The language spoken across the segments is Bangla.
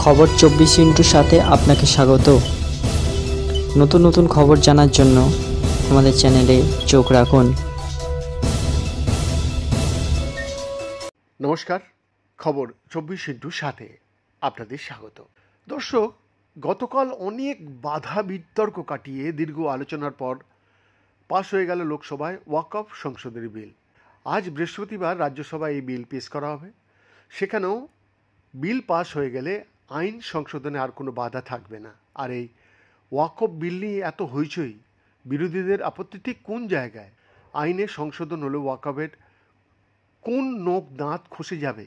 খবর 24 সাথে আপনাকে স্বাগত। নতুন নতুন খবর জানার জন্য আমাদের চ্যানেলে চোখ রাখুন। নমস্কার, খবর 24/7 আপনাদের স্বাগত। দর্শক, গতকাল অনেক বাধা বিতর্ক কাটিয়ে দীর্ঘ আলোচনার পর পাশ হয়ে গেল লোকসভায় ওয়াকফ সংশোধনী বিল। আজ বৃহস্পতিবার রাজ্যসভায় এই বিল পেশ করা হবে। সেখানেও বিল পাশ হয়ে গেলে আইন সংশোধনে আর কোনো বাধা থাকবে না। আর এই ওয়াকফ বিল নিয়ে এত হইচই, বিরোধীদের আপত্তি ঠিক কোন জায়গায়? আইনে সংশোধন হলে ওয়াকফের কোন নোক দাঁত খসে যাবে?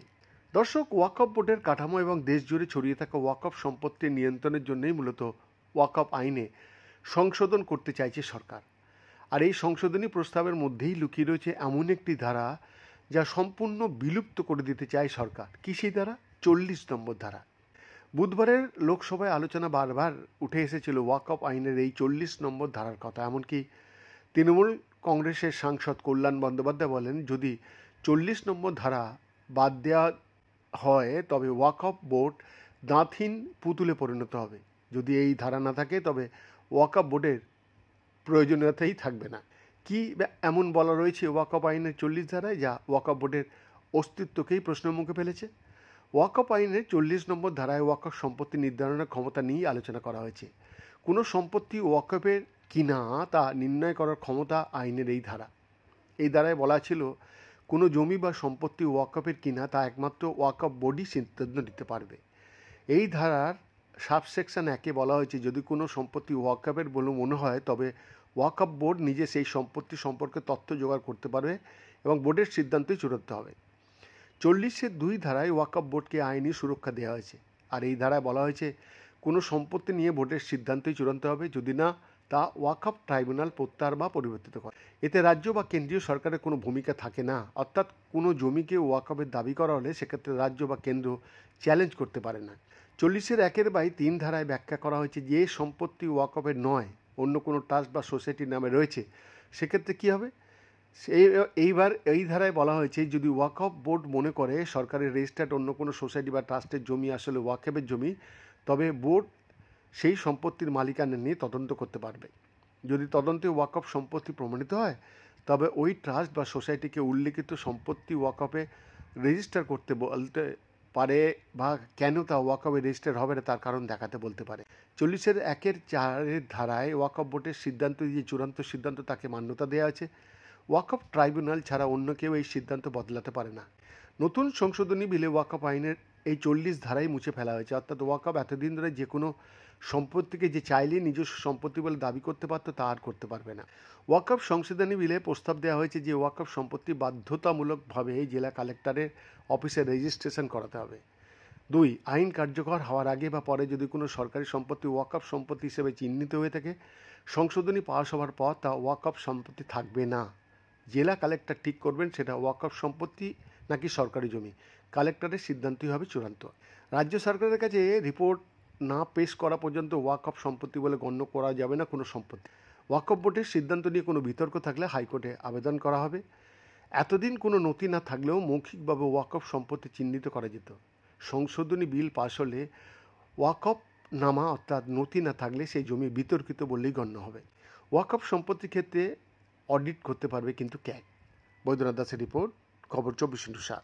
দর্শক, ওয়াকফ বোর্ডের কাঠামো এবং দেশ জুড়ে ছড়িয়ে থাকা ওয়াকফ সম্পত্তির নিয়ন্ত্রণের জন্যই মূলত ওয়াকফ আইনে সংশোধন করতে চাইছে সরকার। আর এই সংশোধনী প্রস্তাবের মধ্যেই লুকিয়ে রয়েছে এমন একটি ধারা যা সম্পূর্ণ বিলুপ্ত করে দিতে চায় সরকার। কি সেই ধারা? 40 নম্বর ধারা। বুধবারের লোকসভায় আলোচনা বারবার উঠে এসেছিল ওয়াকফ আইনের এই 40 নম্বর ধারার কথা। এমনকি তৃণমূল কংগ্রেসের সাংসদ কল্যাণ বন্দ্যোপাধ্যায় বলেন, যদি 40 নম্বর ধারা বাদ দেওয়া হয় তবে ওয়াকফ বোর্ড দাঁতহীন পুতুলে পরিণত হবে। যদি এই ধারা না থাকে তবে ওয়াকফ বোর্ডের প্রয়োজনীয়তাই থাকবে না। কি এমন বলা রয়েছে ওয়াকফ আইনের 40 ধারায় যা ওয়াকফ বোর্ডের অস্তিত্বকেই প্রশ্নের মুখে ফেলেছে? ওয়াকফ আইনের 40 নম্বর ধারায় ওয়াকফ সম্পত্তি নির্ধারণের ক্ষমতা নিয়েই আলোচনা করা হয়েছে। কোনো সম্পত্তি ওয়াকফের কিনা তা নির্ণয় করার ক্ষমতা আইনের এই ধারা। এই ধারায় বলা ছিল, কোনো জমি বা সম্পত্তি ওয়াকফের কিনা তা একমাত্র ওয়াকফ বোর্ডই সিদ্ধান্ত নিতে পারবে। এই ধারার সাবসেকশন 1-এ বলা হয়েছে, যদি কোনো সম্পত্তি ওয়াকফের বলে মনে হয় তবে ওয়াকফ বোর্ড নিজে সেই সম্পত্তি সম্পর্কে তথ্য জোগাড় করতে পারবে এবং বোর্ডের সিদ্ধান্তই চূড়ান্ত হবে। 40-এর 2 ধারায় ওয়াকফ বোর্ডকে আইনি সুরক্ষা দেওয়া হয়েছে। আর এই ধারায় বলা হয়েছে, কোনো সম্পত্তি নিয়ে বোর্ডের সিদ্ধান্তই চূড়ান্ত হবে যদি না তা ওয়াকফ ট্রাইব্যুনাল প্রত্যাহার বা পরিবর্তিত করে। এতে রাজ্য বা কেন্দ্রীয় সরকারের কোনো ভূমিকা থাকে না। অর্থাৎ কোনো জমিকে ওয়াকফের দাবি করা হলে সেক্ষেত্রে রাজ্য বা কেন্দ্র চ্যালেঞ্জ করতে পারে না। 40-এর 1-3 ধারায় ব্যাখ্যা করা হয়েছে, যে সম্পত্তি ওয়াকফের নয়, অন্য কোনো ট্রাস্ট বা সোসাইটির নামে রয়েছে, সেক্ষেত্রে কী হবে? এইবার এই ধারায় বলা হয়েছে, যদি ওয়াকফ বোর্ড মনে করে সরকারের রেজিস্টার্ড অন্য কোনো সোসাইটি বা ট্রাস্টের জমি আসলে ওয়াকফের জমি, তবে বোর্ড সেই সম্পত্তির মালিকানা নিয়ে তদন্ত করতে পারবে। যদি তদন্তে ওয়াকফ সম্পত্তি প্রমাণিত হয় তবে ওই ট্রাস্ট বা সোসাইটিকে উল্লেখিত সম্পত্তি ওয়াকফে রেজিস্টার করতে বলতে পারে বা কেন তা ওয়াকফে রেজিস্টার হবে না তার কারণ দেখাতে বলতে পারে। 40-এর 1-4 ধারায় ওয়াকফ বোর্ডের সিদ্ধান্ত যে চূড়ান্ত সিদ্ধান্ত তাকে মান্যতা দেওয়া আছে। ওয়াকফ ট্রাইব্যুনাল ছাড়া অন্য কেউ এই সিদ্ধান্ত বদলাতে পারে না। নতুন সংশোধনী বিলে ওয়াকফ আইনের এই 40 ধারাই মুছে ফেলা হয়েছে। অর্থাৎ ওয়াকফ এতদিন ধরে যে কোনো সম্পত্তিকে যে চাইলে নিজস্ব সম্পত্তি বলে দাবি করতে পারত তা আর করতে পারবে না। ওয়াকফ সংশোধনী বিলে প্রস্তাব দেওয়া হয়েছে যে ওয়াকফ সম্পত্তি বাধ্যতামূলকভাবে জেলা কালেক্টরের অফিসে রেজিস্ট্রেশন করাতে হবে। 2, আইন কার্যকর হওয়ার আগে বা পরে যদি কোনো সরকারি সম্পত্তি ওয়াকফ সম্পত্তি হিসেবে চিহ্নিত হয়ে থাকে, সংশোধনী পাস হওয়ার পর তা ওয়াকফ সম্পত্তি থাকবে না। জেলা কালেক্টর ঠিক করবেন সেটা ওয়াকফ সম্পত্তি নাকি সরকারি জমি। কালেক্টরের সিদ্ধান্তই হবে চূড়ান্ত। রাজ্য সরকারের কাছে রিপোর্ট না পেশ করা পর্যন্ত ওয়াকফ সম্পত্তি বলে গণ্য করা যাবে না কোনো সম্পত্তি। ওয়াকফ বোর্ডের সিদ্ধান্ত নিয়ে কোনো বিতর্ক থাকলে হাইকোর্টে আবেদন করা হবে। এতদিন কোনো নথি না থাকলেও মৌখিকভাবে ওয়াকফ সম্পত্তি চিহ্নিত করা যেত। সংশোধনী বিল পাশ হলে ওয়াকফ নামা অর্থাৎ নথি না থাকলে সেই জমি বিতর্কিত বললেই গণ্য হবে। ওয়াকফ সম্পত্তির ক্ষেত্রে অডিট করতে পারবে কিন্তু ক্যাগ। বৈদ্যনাথ দাসের রিপোর্ট, খবর 24/7।